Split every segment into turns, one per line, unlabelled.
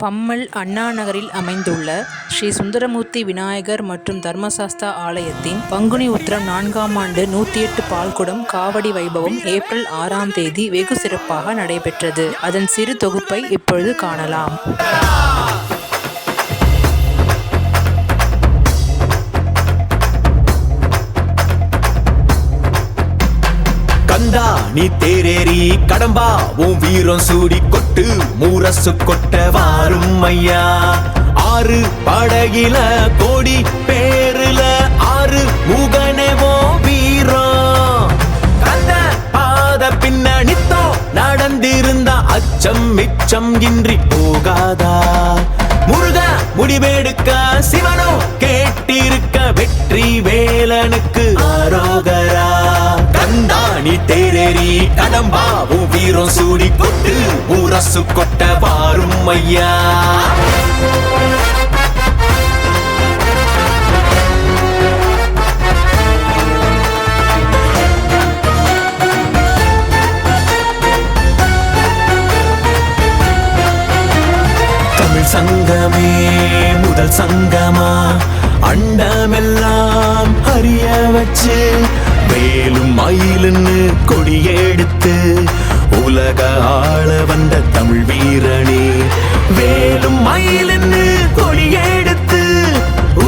பம்மல் அண்ணா நகரில் அமைந்துள்ள ஸ்ரீ சுந்தரமூர்த்தி விநாயகர் மற்றும் தர்மசாஸ்தா ஆலயத்தின் பங்குனி உத்திரம் 4ஆம் ஆண்டு 108 பால்குடம் காவடி வைபவம் ஏப்ரல் 6ஆம் தேதி வெகு சிறப்பாக நடைபெற்றது. அதன் சிறு தொகுப்பை இப்பொழுது காணலாம்.
கந்தா நீ தேரேறி கடம்பா உன் வீரம் சூடி கொட்டு மூரசு கொட்ட வாரும் ஐயா. ஆறு படகில கோடி பேருல ஆறு முகனேவோ வீரம். கந்த பாத பின்னணித்தோ நடந்திருந்தா அச்சம் மிச்சம் இன்றி போகாதா. முருக முடிவெடுக்க சிவனோ கேட்டிருக்க வெற்றி வேலனுக்கு ஆரோகரா. கந்தா நீ தேரேறி கடம்பா உன் வீரம் சூடி கொட்டு ஊரசு கொட்ட வாரும் ஐயா. தமிழ் சங்கமே முதல் சங்கமா அண்டமெல்லாம் அறிய வச்சு வேலும் மயிலுன்னு கொடியெடுத்து உலக ஆள வந்த தமிழ் வீரனே. வேலும் மயிலுன்னு கொடியெடுத்து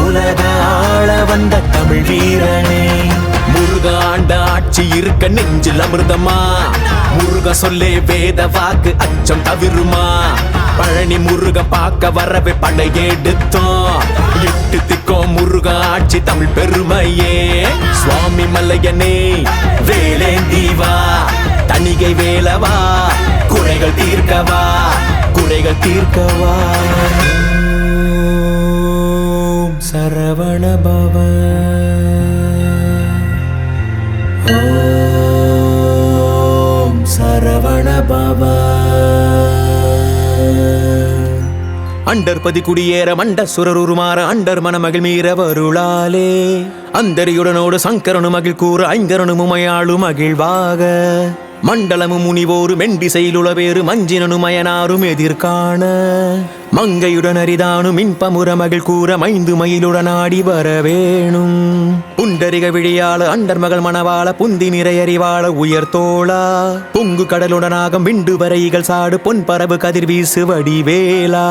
உலக ஆள வந்த தமிழ் வீரனே. முருக ஆண்ட ஆட்சி இருக்க நெஞ்சில் அமிர்தமா. முருக சொல்லே வேத வாக்கு அச்சம் தவிருமா. பழனி முருக பார்க்க வரவே படையெடுத்தோம். எட்டு திக்கோ முருக ஆட்சி தமிழ் பெருமையே. சுவாமி மல்லையனே வேலேந்தீவா தணிகை வேலவா குறைகள் தீர்க்கவா குறைகள் தீர்க்கவா. சரவண பவ ஓம் சரவண பவ. அண்டர்பதி குடியேற மண்ட சுரருமாற அண்டர் மணமகிழ் மீற வருளாலே. அந்தரியுடனோடு சங்கரனு மகிழ் கூற ஐங்கரனு முமையாளு மகிழ்வாக. மண்டலமும் முனிவோரு மெண்டிசையிலுளவேறு மஞ்சினனு மயனாரும் எதிர்காண. மங்கையுடன் அரிதானும் இன்பமுற மகிழ் கூற மைந்து மயிலுடன் ஆடி வரவேணும். புண்டரிக விழியாள அண்டர் மகள் மணவாள புந்தி நிறையறிவாள உயர்த்தோளா. பொங்கு கடலுடனாகம் விண்டு வரைகள் சாடு பொன் பரவு கதிர் வீசு வடிவேலா.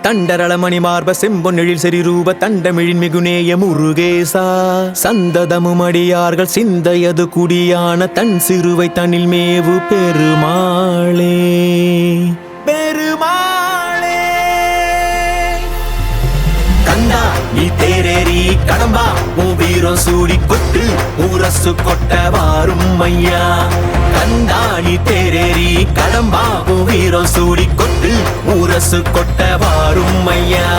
தண்டரளமணி மார்ப செம்பொன்னெழில் செறிரூப தண்டமிழின் மிகுநேய முருகேசா. சந்ததமும் அடியார்கள் சிந்தையது குடியான தன் சிறுவை தனில் மேவு பெருமாளே பெருமாளே. கந்தா நீ தேரேறி கடம்பா உன் வீரம் சூடி கொட்டு ஊரசு கொட்ட வாரும் ஐயா. கந்தா நீ தேரேறி கடம்பா உன் வீரம் சூடி கொட்டு ஊரசு கொட்ட வாரும் ஐயா.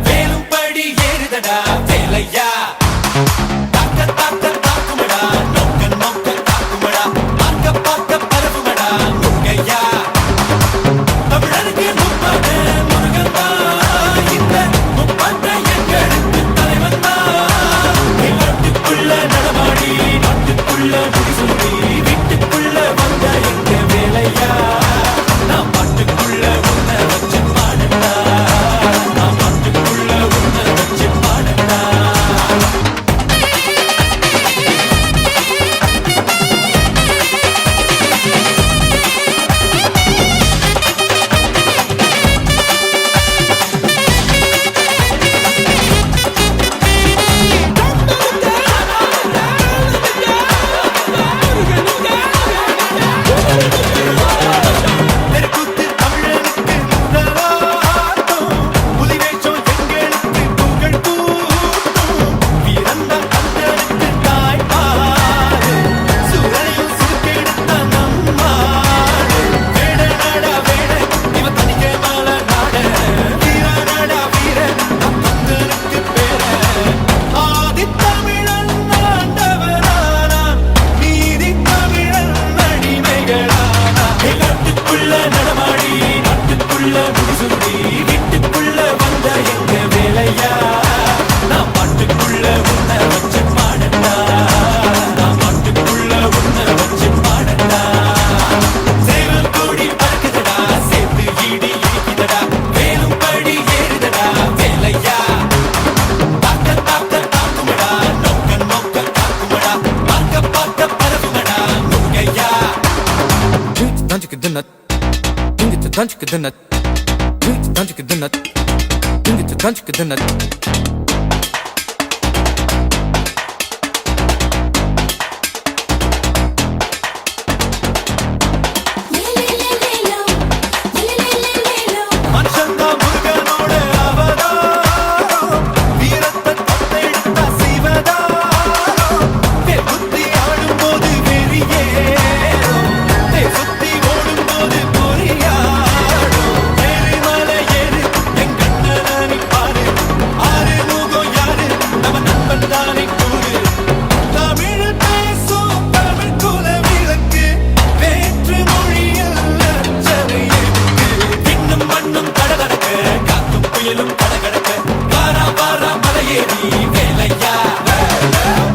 வேலும் படி ஏறுதடா வேலையா. தாக்க தாக்க தாக்குமடா நோக்க நோக்க தாக்குமடா பார்க்க பார்க்க பரவுமடா முருகையா. தமிழருக்கு முப்பாடு முருகன் தான் இந்த முப்பாட்டை எங்களுக்கு தலைவன் தான். நாட்டுக்குள்ள நடமாடி நாட்டுக்குள்ள முடிசூடி வீட்டுக்குள்ள வந்த எங்க வேலையா. நான் பாட்டுக்குள்ள உன்னை வச்சு பாடட்டா.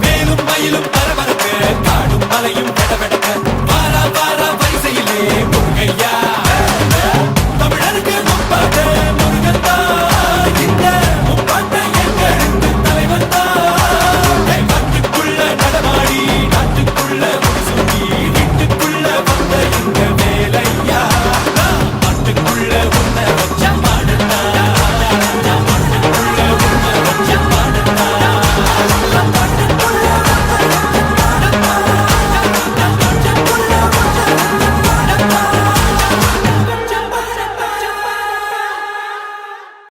வேலும் மயிலும் பரபரக்க காடும் மலையும் கடவட